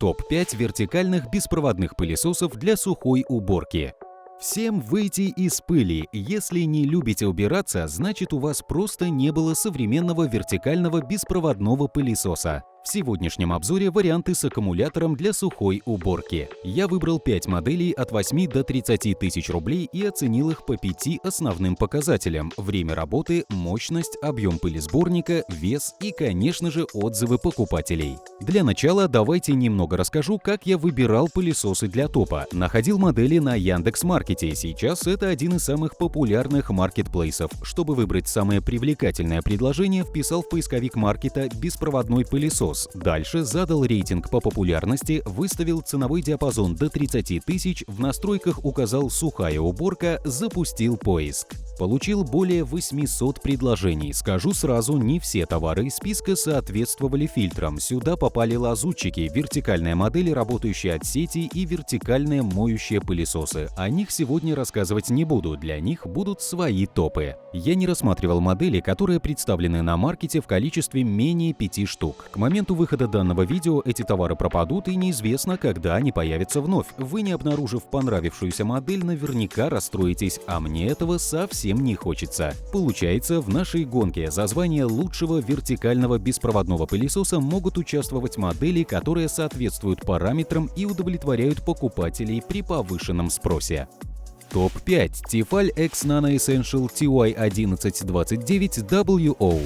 Топ-5 вертикальных беспроводных пылесосов для сухой уборки. Всем выйти из пыли. Если не любите убираться, значит у вас просто не было современного вертикального беспроводного пылесоса. В сегодняшнем обзоре варианты с аккумулятором для сухой уборки. Я выбрал 5 моделей от 8 до 30 тысяч рублей и оценил их по 5 основным показателям: время работы, мощность, объем пылесборника, вес и, конечно же, отзывы покупателей. Для начала давайте немного расскажу, как я выбирал пылесосы для топа. Находил модели на Яндекс.Маркете. Сейчас это один из самых популярных маркетплейсов. Чтобы выбрать самое привлекательное предложение, вписал в поисковик маркета «беспроводной пылесос». Дальше задал рейтинг по популярности, выставил ценовой диапазон до 30 тысяч, в настройках указал «сухая уборка», запустил поиск. Получил более 800 предложений. Скажу сразу, не все товары из списка соответствовали фильтрам. Сюда попали лазутчики, вертикальная модель, работающая от сети, и вертикальные моющие пылесосы. О них сегодня рассказывать не буду, для них будут свои топы. Я не рассматривал модели, которые представлены на маркете в количестве менее 5 штук. К моменту выхода данного видео эти товары пропадут, и неизвестно, когда они появятся вновь. Вы, не обнаружив понравившуюся модель, наверняка расстроитесь, а мне этого совсем не хочется. Получается, в нашей гонке за звание лучшего вертикального беспроводного пылесоса могут участвовать модели, которые соответствуют параметрам и удовлетворяют покупателей при повышенном спросе. Топ-5. Tefal X Nano Essential TY1129WO.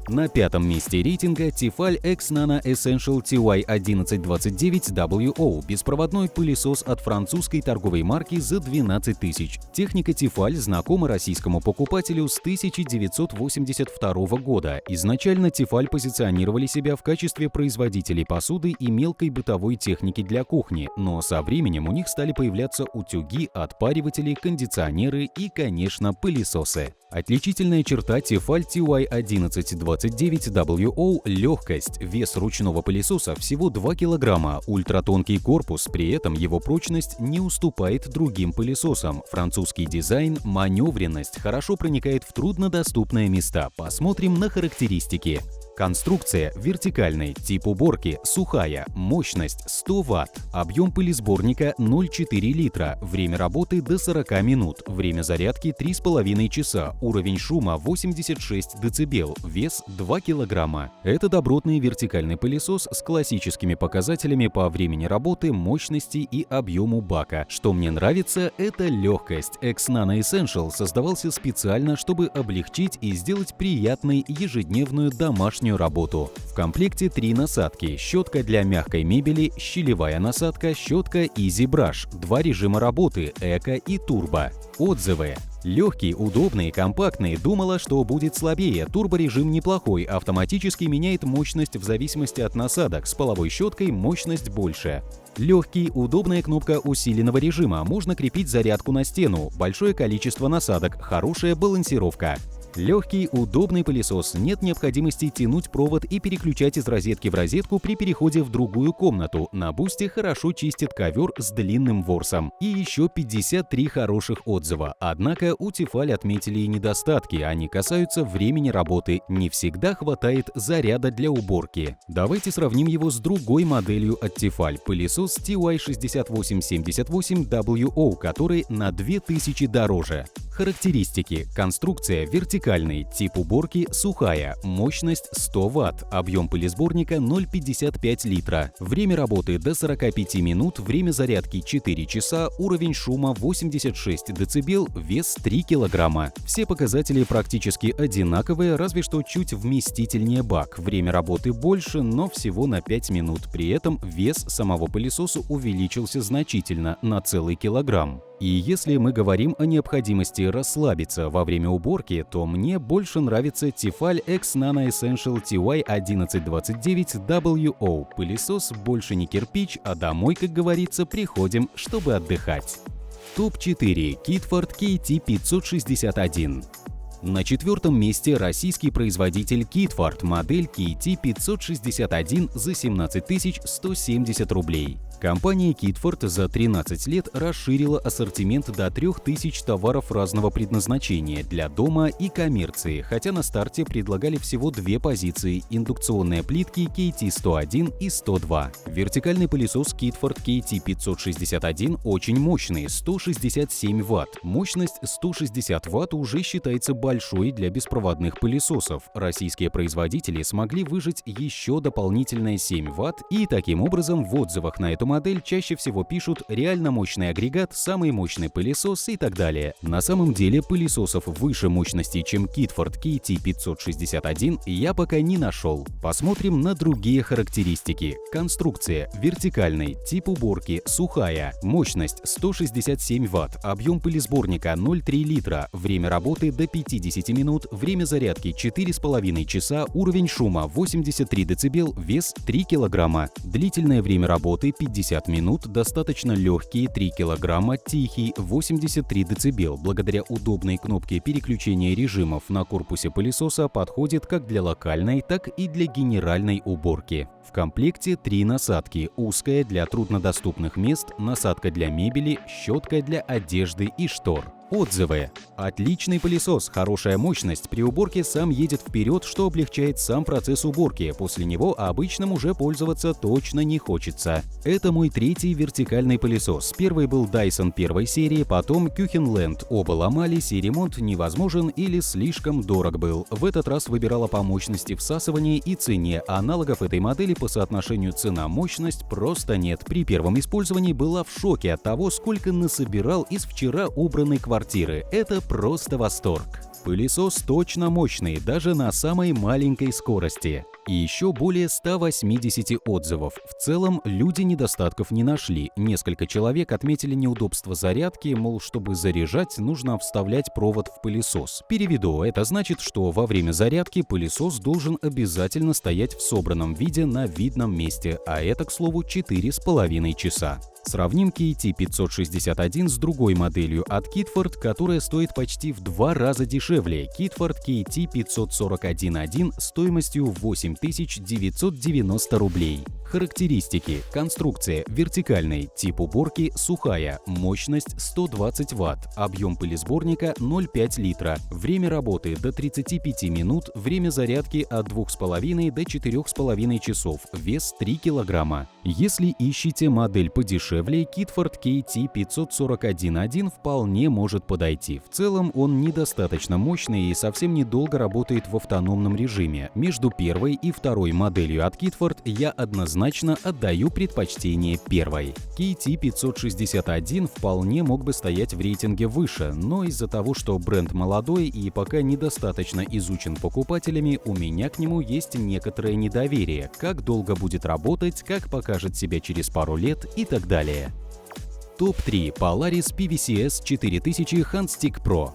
На пятом месте рейтинга Tefal X Nano Essential TY1129WO – беспроводной пылесос от французской торговой марки за 12 тысяч. Техника Tefal знакома российскому покупателю с 1982 года. Изначально Tefal позиционировали себя в качестве производителей посуды и мелкой бытовой техники для кухни, но со временем у них стали появляться утюги, отпариватели, кондиционеры и, конечно, пылесосы. Отличительная черта Tefal TY1129WO – легкость. Вес ручного пылесоса всего 2 кг, ультратонкий корпус, при этом его прочность не уступает другим пылесосам. Французский дизайн, маневренность, хорошо проникает в труднодоступные места. Посмотрим на характеристики. Конструкция вертикальный, тип уборки сухая, мощность 100 Вт, объем пылесборника 0,4 литра, время работы до 40 минут, время зарядки 3,5 часа, уровень шума 86 дБ, вес 2 кг. Это добротный вертикальный пылесос с классическими показателями по времени работы, мощности и объему бака. Что мне нравится, это легкость. X Nano Essential создавался специально, чтобы облегчить и сделать приятной ежедневную домашнюю работу. В комплекте 3 насадки: щетка для мягкой мебели, щелевая насадка, щетка Easy Brush, 2 режима работы – эко и турбо. Отзывы. Легкий, удобный, компактный. Думала, что будет слабее. Турборежим неплохой, автоматически меняет мощность в зависимости от насадок. С половой щеткой мощность больше. Легкий, удобная кнопка усиленного режима. Можно крепить зарядку на стену. Большое количество насадок, хорошая балансировка. Легкий, удобный пылесос. Нет необходимости тянуть провод и переключать из розетки в розетку при переходе в другую комнату. На бусте хорошо чистит ковер с длинным ворсом. И еще 53 хороших отзыва. Однако у Tefal отметили и недостатки. Они касаются времени работы. Не всегда хватает заряда для уборки. Давайте сравним его с другой моделью от Tefal. Пылесос TY6878WO, который на 2000 дороже. Характеристики. Конструкция вертикальный, тип уборки сухая, мощность 100 Вт, объем пылесборника 0,55 литра, время работы до 45 минут, время зарядки 4 часа, уровень шума 86 дБ, вес 3 кг. Все показатели практически одинаковые, разве что чуть вместительнее бак. Время работы больше, но всего на 5 минут. При этом вес самого пылесоса увеличился значительно, на целый килограмм. И если мы говорим о необходимости расслабиться во время уборки, то мне больше нравится Tefal X Nano Essential TY1129WO. Пылесос больше не кирпич, а домой, как говорится, приходим, чтобы отдыхать. Топ-4. Kidford KT561. На четвертом месте российский производитель Kidford, модель KT561 за 17 170 рублей. Компания Kidford за 13 лет расширила ассортимент до 3000 товаров разного предназначения для дома и коммерции, хотя на старте предлагали всего две позиции – индукционные плитки KT101 и 102. Вертикальный пылесос Kidford KT561 очень мощный – 167 Вт. Мощность 160 Вт уже считается большой для беспроводных пылесосов. Российские производители смогли выжать еще дополнительные 7 Вт, и таким образом в отзывах на эту модель чаще всего пишут «реально мощный агрегат», «самый мощный пылесос» и так далее. На самом деле пылесосов выше мощности, чем Kidford KT561, я пока не нашел. Посмотрим на другие характеристики. Конструкция вертикальный, тип уборки сухая, мощность 167 Вт, объем пылесборника 0,3 литра, время работы до 50 минут, время зарядки 4,5 часа, уровень шума 83 дБ, вес 3 кг, длительное время работы 50 минут, достаточно легкий 3 кг, тихий 83 дБ. Благодаря удобной кнопке переключения режимов на корпусе пылесоса подходит как для локальной, так и для генеральной уборки. В комплекте 3 насадки: узкая для труднодоступных мест, насадка для мебели, щетка для одежды и штор. Отзывы. Отличный пылесос, хорошая мощность, при уборке сам едет вперед, что облегчает сам процесс уборки. После него обычным уже пользоваться точно не хочется. Это мой третий вертикальный пылесос. Первый был Dyson первой серии, потом Keuchenland. Оба ломались, и ремонт невозможен или слишком дорог был. В этот раз выбирала по мощности всасывания и цене. Аналогов этой модели по соотношению цена-мощность просто нет. При первом использовании была в шоке от того, сколько насобирал из вчера убранной квартиры. Это просто восторг. Пылесос точно мощный, даже на самой маленькой скорости. И еще более 180 отзывов. В целом, люди недостатков не нашли. Несколько человек отметили неудобство зарядки, мол, чтобы заряжать, нужно вставлять провод в пылесос. Переведу, это значит, что во время зарядки пылесос должен обязательно стоять в собранном виде на видном месте, а это, к слову, 4,5 часа. Сравним KT561 с другой моделью от Kidford, которая стоит почти в 2 раза дешевле. Kidford KT541.1 стоимостью 8990 рублей. Характеристики. Конструкция вертикальный, тип уборки сухая, мощность 120 Вт, объем пылесборника 0,5 литра, время работы до 35 минут, время зарядки от 2,5 до 4,5 часов, вес 3 кг. Если ищете модель подешевле, Kidford KT541.1 вполне может подойти. В целом он недостаточно мощный и совсем недолго работает в автономном режиме. Между первой и второй моделью от Kidford я однозначно отдаю предпочтение первой. KT561 вполне мог бы стоять в рейтинге выше, но из-за того, что бренд молодой и пока недостаточно изучен покупателями, у меня к нему есть некоторое недоверие. Как долго будет работать, как покажет себя через пару лет и так далее. Топ-3 Polaris PVCS 4000 Handstick Pro.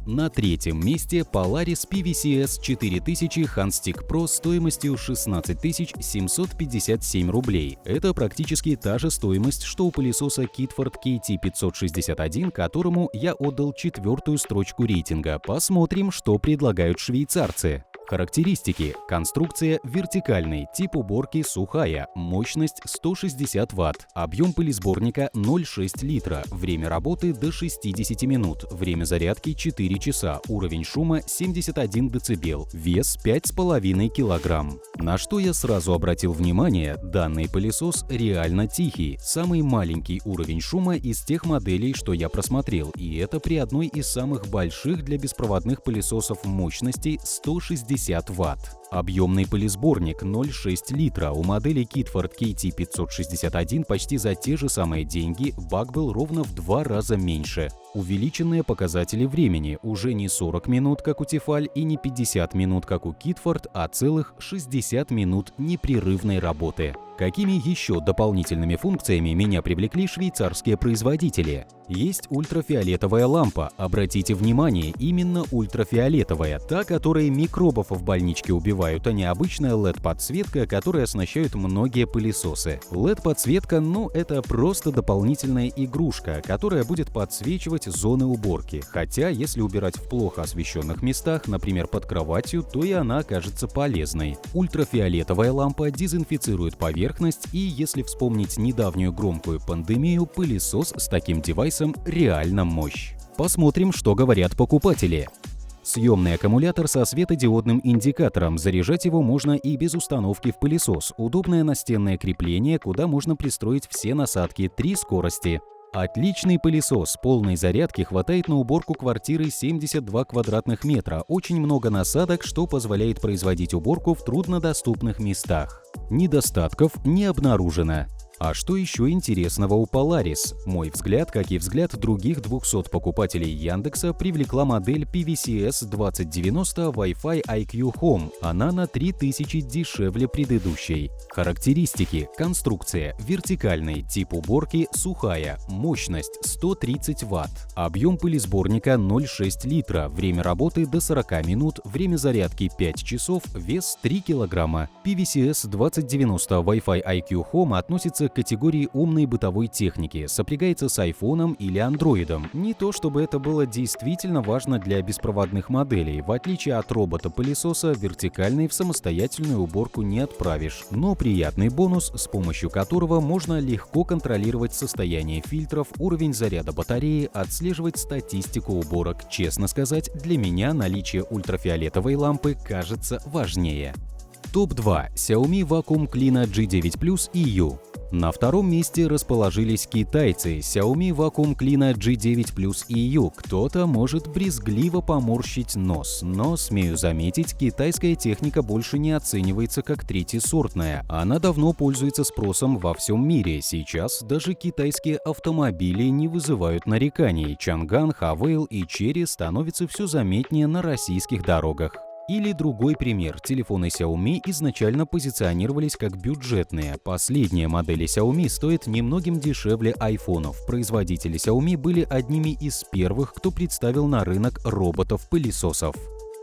На третьем месте Polaris PVCS 4000 Handstick Pro стоимостью 16 757 рублей. Это практически та же стоимость, что у пылесоса Kidford KT561, которому я отдал 4-ю строчку рейтинга. Посмотрим, что предлагают швейцарцы. Характеристики. Конструкция вертикальный, тип уборки сухая, мощность 160 Вт, объем пылесборника 0,6 литра, время работы до 60 минут, время зарядки 4 часа, уровень шума 71 дБ, вес 5,5 кг. На что я сразу обратил внимание, данный пылесос реально тихий, самый маленький уровень шума из тех моделей, что я просмотрел, и это при одной из самых больших для беспроводных пылесосов мощностей 160 Вт. Объемный пылесборник 0,6 литра. У модели Kidford KT561 почти за те же самые деньги бак был ровно в 2 раза меньше. Увеличенные показатели времени уже не 40 минут, как у Tefal, и не 50 минут, как у Kidford, а целых 60 минут непрерывной работы. Какими еще дополнительными функциями меня привлекли швейцарские производители? Есть ультрафиолетовая лампа. Обратите внимание, именно ультрафиолетовая, та, которая микробов в больничке убивает. забывают, а не обычная LED-подсветка, которой оснащают многие пылесосы. LED-подсветка, это просто дополнительная игрушка, которая будет подсвечивать зоны уборки. Хотя, если убирать в плохо освещенных местах, например, под кроватью, то и она окажется полезной. Ультрафиолетовая лампа дезинфицирует поверхность, и если вспомнить недавнюю громкую пандемию, пылесос с таким девайсом реально мощь. Посмотрим, что говорят покупатели. Съемный аккумулятор со светодиодным индикатором. Заряжать его можно и без установки в пылесос. Удобное настенное крепление, куда можно пристроить все насадки, 3 скорости. Отличный пылесос. Полной зарядки хватает на уборку квартиры 72 квадратных метра. Очень много насадок, что позволяет производить уборку в труднодоступных местах. Недостатков не обнаружено. А что еще интересного у Polaris? Мой взгляд, как и взгляд других 200 покупателей Яндекса, привлекла модель PVCS 2090 Wi-Fi IQ Home. Она на 3000 дешевле предыдущей. Характеристики. Конструкция. Вертикальный. Тип уборки. Сухая. Мощность. 130 Вт. Объем пылесборника 0,6 литра. Время работы до 40 минут. Время зарядки 5 часов. Вес 3 килограмма. PVCS 2090 Wi-Fi IQ Home относится к категории умной бытовой техники, сопрягается с айфоном или андроидом. Не то чтобы это было действительно важно для беспроводных моделей. В отличие от робота-пылесоса, вертикальный в самостоятельную уборку не отправишь. Но приятный бонус, с помощью которого можно легко контролировать состояние фильтров, уровень заряда батареи, отслеживать статистику уборок. Честно сказать, для меня наличие ультрафиолетовой лампы кажется важнее. Топ-2. Xiaomi Vacuum Cleaner G9 Plus EU. На втором месте расположились китайцы. Xiaomi Vacuum Cleaner G9 Plus EU. Кто-то может брезгливо поморщить нос, но, смею заметить, китайская техника больше не оценивается как третьесортная. Она давно пользуется спросом во всем мире. Сейчас даже китайские автомобили не вызывают нареканий. Чанган, Хавейл и Черри становятся все заметнее на российских дорогах. Или другой пример. Телефоны Xiaomi изначально позиционировались как бюджетные. Последние модели Xiaomi стоят немногим дешевле айфонов. Производители Xiaomi были одними из первых, кто представил на рынок роботов-пылесосов.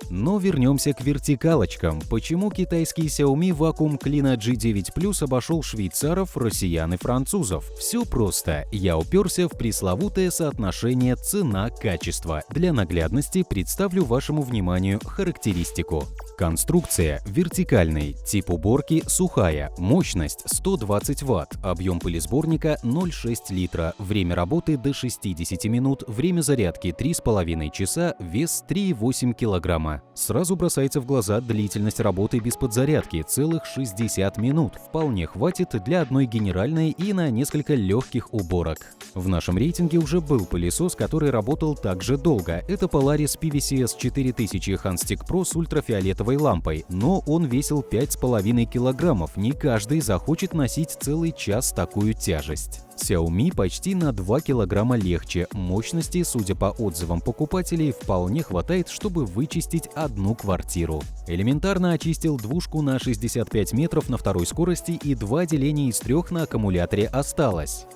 Но вернемся к вертикалочкам. Почему китайский Xiaomi Vacuum Cleaner G9 Plus обошел швейцаров, россиян и французов? Все просто. Я уперся в пресловутое соотношение цена-качество. Для наглядности представлю вашему вниманию характеристику. Конструкция. Вертикальный. Тип уборки. Сухая. Мощность 120 Вт. Объем пылесборника 0,6 литра. Время работы до 60 минут. Время зарядки 3,5 часа. Вес 3,8 килограмма. Сразу бросается в глаза длительность работы без подзарядки – целых 60 минут. Вполне хватит для одной генеральной и на несколько легких уборок. В нашем рейтинге уже был пылесос, который работал так же долго. Это Polaris PVCS 4000 Handstick Pro с ультрафиолетовой лампой, но он весил 5,5 килограммов. Не каждый захочет носить целый час такую тяжесть. Xiaomi почти на 2 килограмма легче. Мощности, судя по отзывам покупателей, вполне хватает, чтобы вычистить одну квартиру. Элементарно очистил двушку на 65 метров на второй скорости и 2 деления из 3 на аккумуляторе осталось.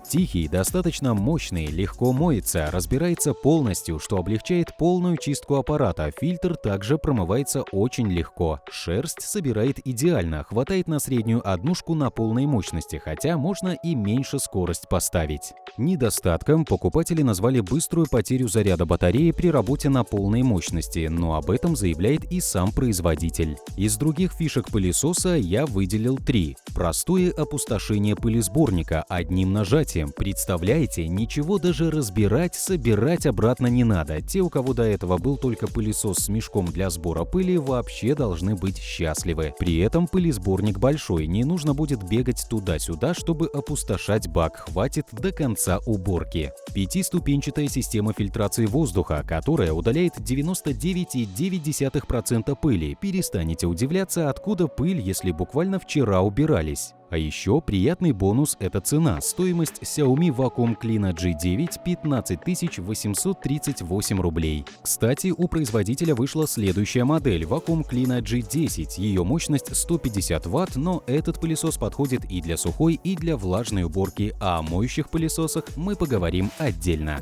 Тихий, достаточно мощный, легко моется, разбирается полностью, что облегчает полную чистку аппарата. Фильтр также промывается очень легко. Шерсть собирает идеально, хватает на среднюю однушку на полной мощности, хотя можно и меньше скорость поставить. Недостатком покупатели назвали быструю потерю заряда батареи при работе на полной мощности, но об этом заявляет и сам производитель. Из других фишек пылесоса я выделил 3. Простое опустошение пылесборника одним нажатием. Представляете, ничего даже разбирать, собирать обратно не надо. Те, у кого до этого был только пылесос с мешком для сбора пыли, вообще должны быть счастливы. При этом пылесборник большой, не нужно будет бегать туда-сюда, чтобы опустошать бак, хватит до конца уборки. 5-ступенчатая система фильтрации воздуха, которая удаляет 99,9% пыли. Перестанете удивляться, откуда пыль, если буквально вчера убирались. А еще приятный бонус – это цена. Стоимость Xiaomi Vacuum Cleaner G9 – 15 838 рублей. Кстати, у производителя вышла следующая модель – Vacuum Cleaner G10. Ее мощность 150 Вт, но этот пылесос подходит и для сухой, и для влажной уборки, а о моющих пылесосах мы поговорим отдельно.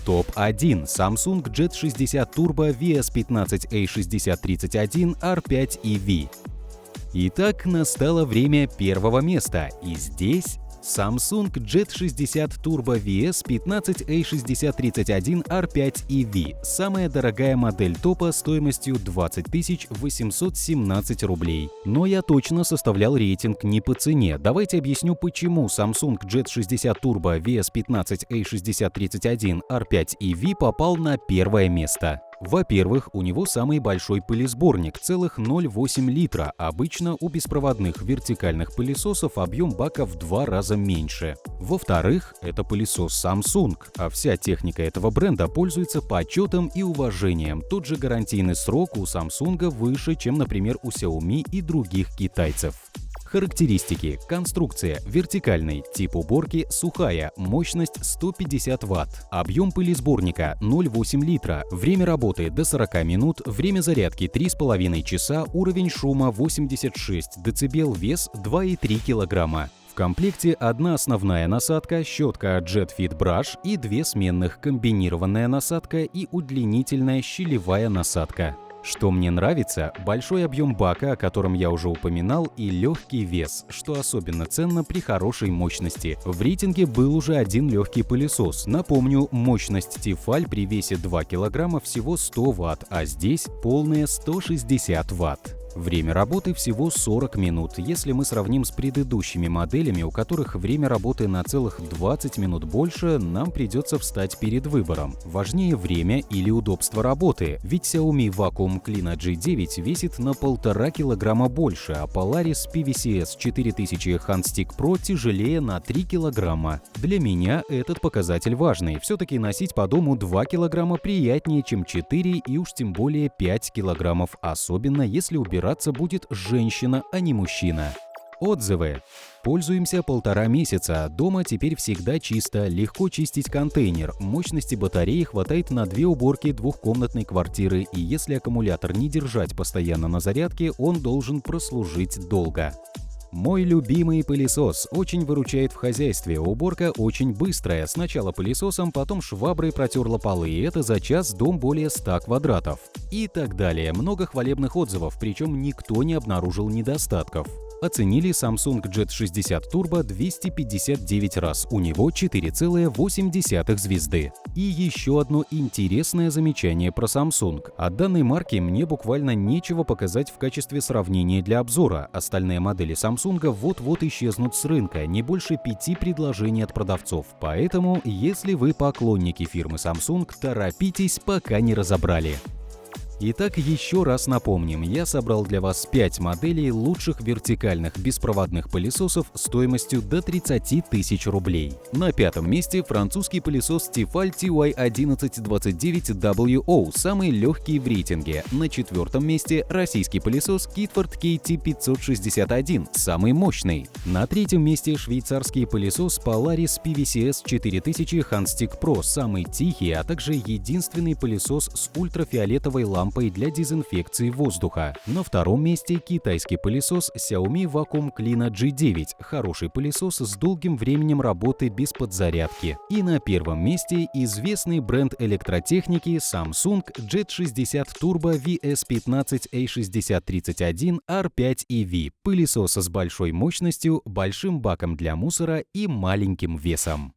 Топ-1 Samsung Jet 60 Turbo VS15A6031 R5 EV. Итак, настало время первого места, и здесь Samsung Jet 60 Turbo VS15A6031 R5 EV – самая дорогая модель топа стоимостью 20 817 рублей. Но я точно составлял рейтинг не по цене. Давайте объясню, почему Samsung Jet 60 Turbo VS15A6031 R5 EV попал на первое место. Во-первых, у него самый большой пылесборник – целых 0,8 литра. Обычно у беспроводных вертикальных пылесосов объем бака в 2 раза меньше. Во-вторых, это пылесос Samsung, а вся техника этого бренда пользуется почетом и уважением. Тот же гарантийный срок у Samsung выше, чем, например, у Xiaomi и других китайцев. Характеристики. Конструкция вертикальный, тип уборки сухая, мощность 150 Вт, объем пылесборника 0,8 литра, время работы до 40 минут, время зарядки 3,5 часа, уровень шума 86 дБ, вес 2,3 кг. В комплекте одна основная насадка, щетка Jet Fit Brush и две сменных, комбинированная насадка и удлинительная щелевая насадка. Что мне нравится – большой объем бака, о котором я уже упоминал, и легкий вес, что особенно ценно при хорошей мощности. В рейтинге был уже один легкий пылесос. Напомню, мощность Tefal при весе 2 кг всего 100 Вт, а здесь полные 160 Вт. Время работы всего 40 минут. Если мы сравним с предыдущими моделями, у которых время работы на целых 20 минут больше, нам придется встать перед выбором. Важнее время или удобство работы, ведь Xiaomi Vacuum Clean G9 весит на 1,5 кг больше, а Polaris PVCS 4000 Handstick Pro тяжелее на 3 кг. Для меня этот показатель важный. Все-таки носить по дому 2 кг приятнее, чем 4 и уж тем более 5 кг, особенно если убираться будет женщина, а не мужчина. Отзывы. Пользуемся 1,5 месяца. Дома теперь всегда чисто, легко чистить контейнер. Мощности батареи хватает на 2 уборки двухкомнатной квартиры, и если аккумулятор не держать постоянно на зарядке, он должен прослужить долго. Мой любимый пылесос очень выручает в хозяйстве. Уборка очень быстрая. Сначала пылесосом, потом шваброй протерла полы, и это за час дом более 100 квадратов. И так далее. Много хвалебных отзывов, причем никто не обнаружил недостатков. Оценили Samsung Jet 60 Turbo 259 раз, у него 4,8 звезды. И еще одно интересное замечание про Samsung. От данной марки мне буквально нечего показать в качестве сравнения для обзора. Остальные модели Samsung вот-вот исчезнут с рынка, не больше 5 предложений от продавцов. Поэтому, если вы поклонники фирмы Samsung, торопитесь, пока не разобрали. Итак, еще раз напомним, я собрал для вас 5 моделей лучших вертикальных беспроводных пылесосов стоимостью до 30 тысяч рублей. На пятом месте французский пылесос Tefal TY1129WO, самый легкий в рейтинге. На четвертом месте российский пылесос Kidford KT561, самый мощный. На третьем месте швейцарский пылесос Polaris PVCS 4000 Handstick Pro, самый тихий, а также единственный пылесос с ультрафиолетовой лампой для дезинфекции воздуха. На втором месте китайский пылесос Xiaomi Vacuum Clean G9, хороший пылесос с долгим временем работы без подзарядки. И на первом месте известный бренд электротехники Samsung Jet 60 Turbo VS15A6031 R5 EV, пылесос с большой мощностью, большим баком для мусора и маленьким весом.